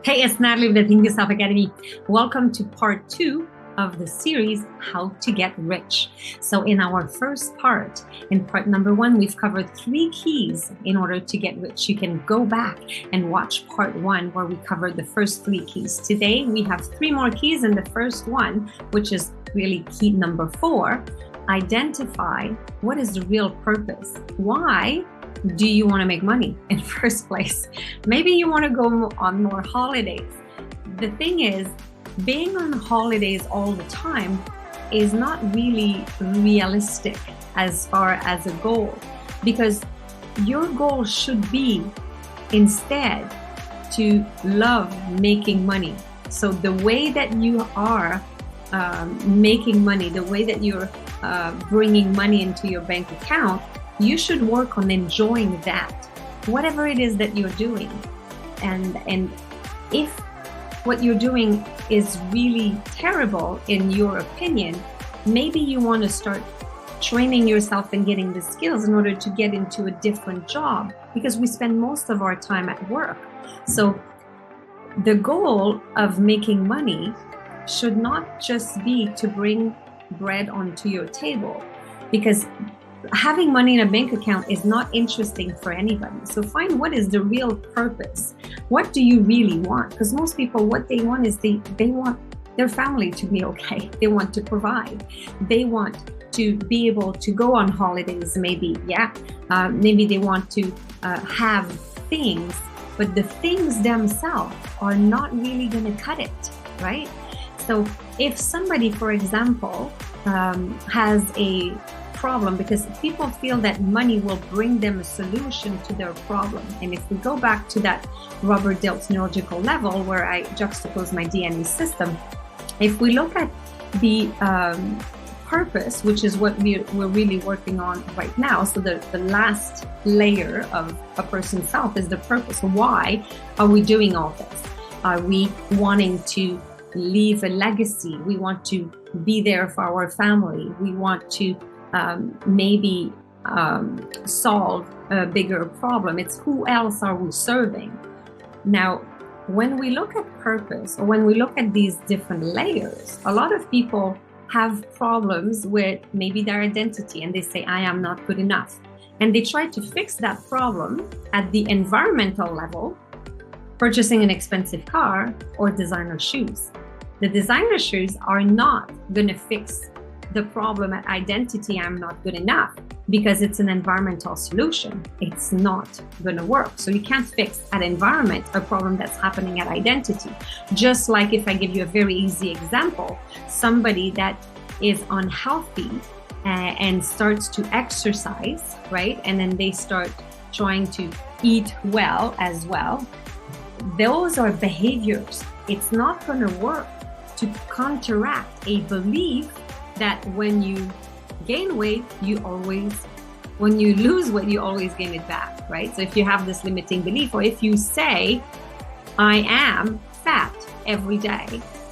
Hey, it's Natalie with the Think Yourself Academy. Welcome to part 2 of the series, How to Get Rich. So in our first part, in part number 1, we've covered 3 keys in order to get rich. You can go back and watch part 1 where we covered the first 3 keys. Today, we have 3 more keys, and the first one, which is really key number 4, identify what is the real purpose. Why do you want to make money in the first place? Maybe you want to go on more holidays. The thing is, being on holidays all the time is not really realistic as far as a goal, because your goal should be instead to love making money. So the way that you are making money, the way that you're bringing money into your bank account, you should work on enjoying that, whatever it is that you're doing. And if what you're doing is really terrible in your opinion, maybe you want to start training yourself and getting the skills in order to get into a different job, because we spend most of our time at work. So the goal of making money should not just be to bring bread onto your table, because having money in a bank account is not interesting for anybody. So find what is the real purpose. What do you really want? Because most people, what they want is they want their family to be okay. They want to provide. They want to be able to go on holidays, maybe, maybe they want to have things, but the things themselves are not really going to cut it, right? So if somebody, for example, has a problem, because people feel that money will bring them a solution to their problem. And if we go back to that Robert Dilts neurological level where I juxtapose my DNA system, if we look at the purpose, which is what we're really working on right now, so the last layer of a person's self is the purpose. Why are we doing all this? Are we wanting to leave a legacy? We want to be there for our family. We want to maybe solve a bigger problem. It's who else are we serving? Now, when we look at purpose, or when we look at these different layers, a lot of people have problems with maybe their identity, and they say, I am not good enough. And they try to fix that problem at the environmental level, purchasing an expensive car or designer shoes. The designer shoes are not going to fix the problem at identity, I'm not good enough, because it's an environmental solution. It's not going to work. So you can't fix at environment a problem that's happening at identity. Just like if I give you a very easy example, somebody that is unhealthy and starts to exercise, right? And then they start trying to eat well as well. Those are behaviors. It's not going to work to counteract a belief that when you gain weight, when you lose weight, you always gain it back, right? So if you have this limiting belief, or if you say, I am fat every day,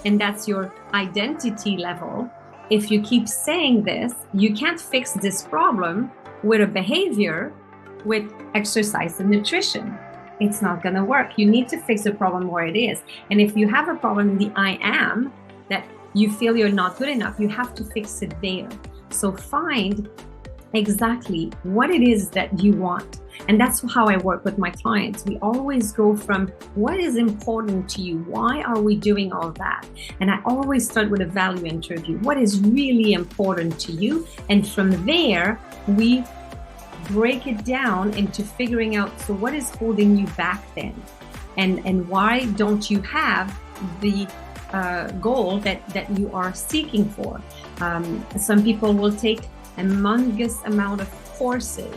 and that's your identity level, if you keep saying this, you can't fix this problem with a behavior, with exercise and nutrition. It's not gonna work. You need to fix the problem where it is. And if you have a problem in the I am, that you feel you're not good enough, you have to fix it there. So find exactly what it is that you want. And that's how I work with my clients. We always go from what is important to you? Why are we doing all that? And I always start with a value interview. What is really important to you? And from there, we break it down into figuring out, so what is holding you back then? And why don't you have the goal that you are seeking for? Some people will take a humongous amount of courses.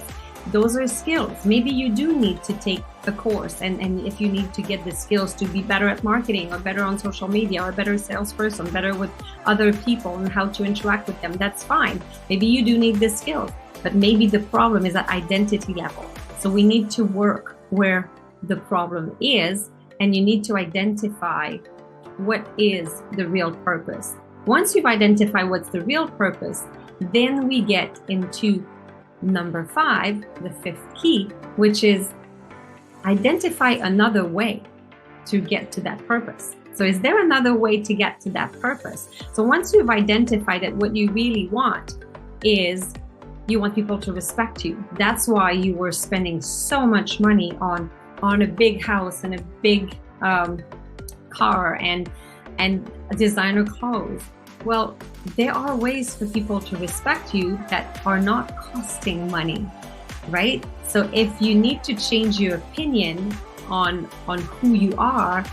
Those are skills. Maybe you do need to take a course, and if you need to get the skills to be better at marketing, or better on social media, or a better salesperson, better with other people and how to interact with them, that's fine. Maybe you do need the skills, but maybe the problem is at identity level. So we need to work where the problem is, and you need to identify what is the real purpose. Once you've identified what's the real purpose, then we get into number 5, the 5th key, which is identify another way to get to that purpose. So is there another way to get to that purpose? So once you've identified that what you really want is you want people to respect you. That's why you were spending so much money on a big house and a big car and designer clothes. Well, there are ways for people to respect you that are not costing money, right? So if you need to change your opinion on who you are,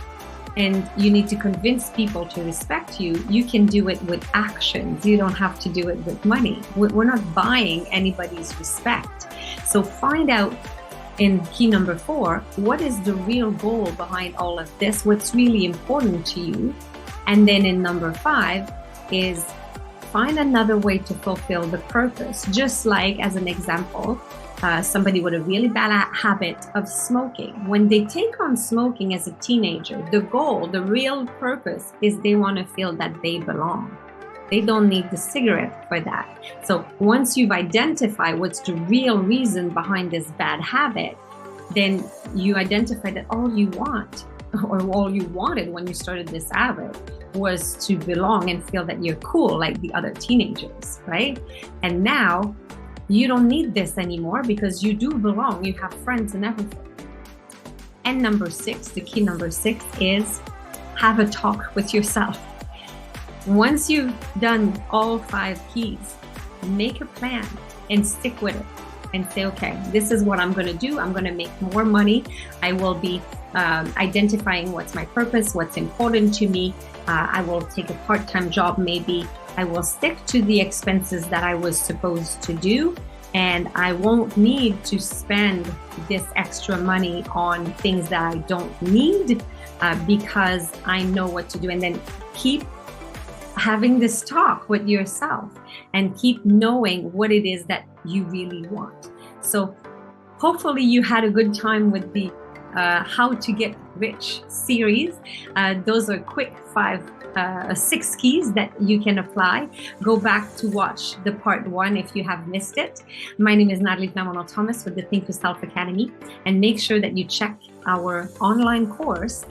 and you need to convince people to respect you, you can do it with actions. You don't have to do it with money. We're not buying anybody's respect. So find out in key number 4, what is the real goal behind all of this? What's really important to you? And then in number 5 is find another way to fulfill the purpose. Just like, as an example, somebody with a really bad habit of smoking. When they take on smoking as a teenager, the goal, the real purpose is they want to feel that they belong. They don't need the cigarette for that. So once you've identified what's the real reason behind this bad habit, then you identify that all you want, or all you wanted when you started this habit, was to belong and feel that you're cool like the other teenagers, right? And now you don't need this anymore because you do belong. You have friends and everything. And number 6, the key number 6 is have a talk with yourself. Once you've done all 5 keys, make a plan and stick with it and say, okay, this is what I'm going to do. I'm going to make more money. I will be identifying what's my purpose, what's important to me. I will take a part-time job maybe. I will stick to the expenses that I was supposed to do, and I won't need to spend this extra money on things that I don't need because I know what to do. And then keep having this talk with yourself and keep knowing what it is that you really want. So hopefully you had a good time with the How to Get Rich series. Those are quick 6 keys that you can apply. Go back to watch the part 1 if you have missed it. My name is Plamondon-Thomas with the Think Yourself Academy, and make sure that you check our online course,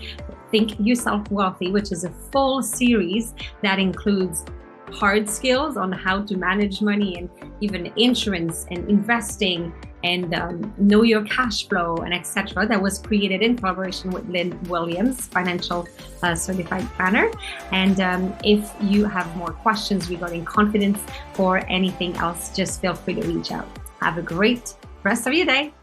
Think Yourself Wealthy, which is a full series that includes hard skills on how to manage money and even insurance and investing and know your cash flow and etc. That was created in collaboration with Lynn Williams, financial certified planner. And if you have more questions regarding confidence or anything else, just feel free to reach out. Have a great rest of your day.